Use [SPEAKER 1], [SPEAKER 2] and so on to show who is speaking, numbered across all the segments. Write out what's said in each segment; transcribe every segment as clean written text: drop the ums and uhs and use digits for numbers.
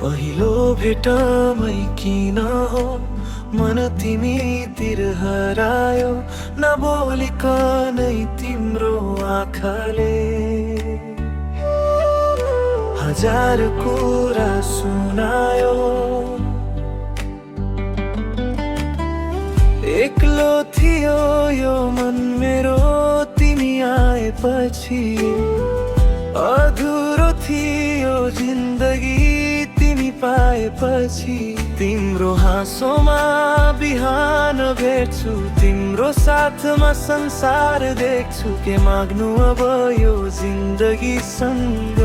[SPEAKER 1] पहिलो भेटमै किन हो मन तिमीतिर हरायो, नबोलिकनै तिम्रो आँखाले हजार कुरा सुनायो। एक्लो थियो यो मन मेरो तिमी आएपछि, अधुरो थियो जिन्दगी तिमी पाएपछि। तिम्रो हाँसोमा बिहान भेट्छु, तिम्रो साथमा संसार देख्छु। के माग्नु अब यो जिन्दगीसँग,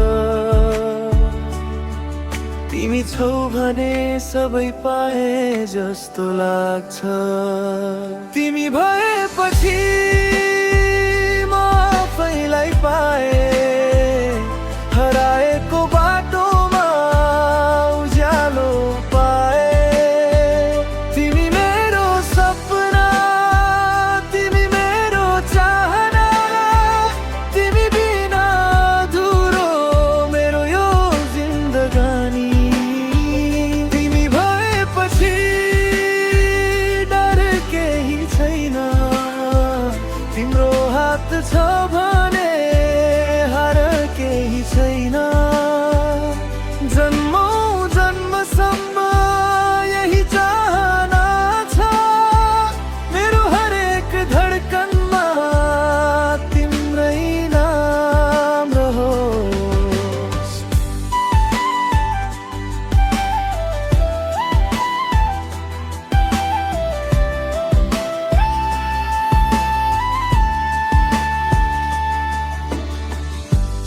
[SPEAKER 1] तिमी छौ भने सबै पाए जस्तो लाग्छ। तिमी भएपछि म आफैलाई पाए, हराएको बाटोमा उज्यालो पाए। तिमी मेरो सपना, तिमी मेरो चाहना, तिमी बिना अधुरो मेरो यो जिन्दगानी। तिमी भएपछि डर केही छैन, तिम्रो हात छ भने हार केही छैन। जन्मौं जन्मसम्म यही चाहना छ, मेरो हरेक धडकनमा तिम्रै नाम रहोस्।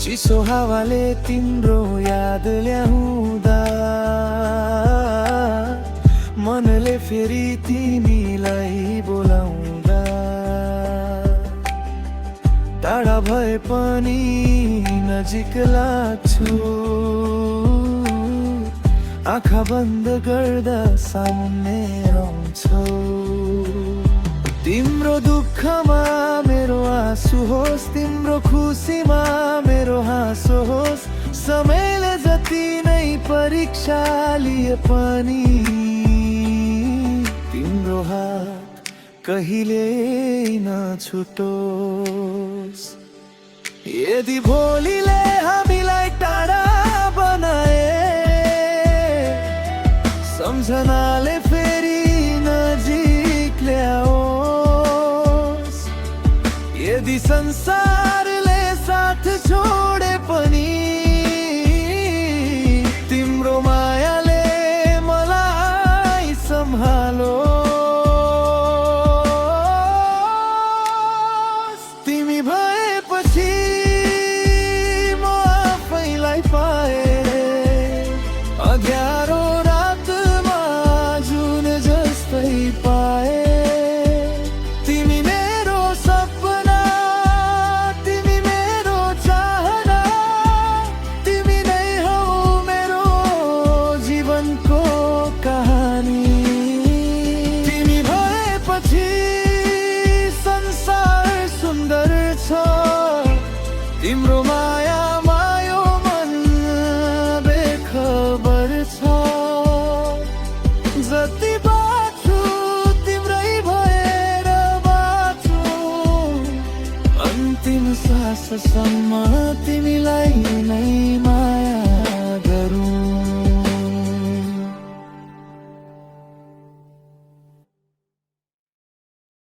[SPEAKER 1] चिसो हावाले तिम्रो याद ल्याउँदा, मनले फेरि तिमीलाई बोलाउँदा। टाढा भए पनि नजिक लाग्छु, आँखा बन्द गर्दा सामुन्ने आउँछौ। तिम्रो दुःखमा मेरो आँसु होस्, तिम्रो खुसीमा मेरो हाँसो होस्। समयले जति नै परीक्षा लिए पनि तिम्रो हात कहिले नछुटोस्। यदि भोलिले हामीलाई टाढा बनाए, सम्झनाले फेरि नजिक ल्याओस्। यदि संसारले साथ छोडे पनि तिम्रो मायाले मलाई सम्हालोस्। तिमी भएपछि म आफैलाई पाए, अँध्यारो रातमा जुन जस्तै पाए। तिमी मेरो सपना, तिमी मेरो चाहना, तिमी नै हौ मेरो जीवनको कहानी। तिमी भएपछि संसार सुन्दर छ, तिम्रो मायामा यो मन बेखबर छ। जति बाँच्छु तिम्रै भएर बाँच्छु, अन्तिम साससम्म तिमी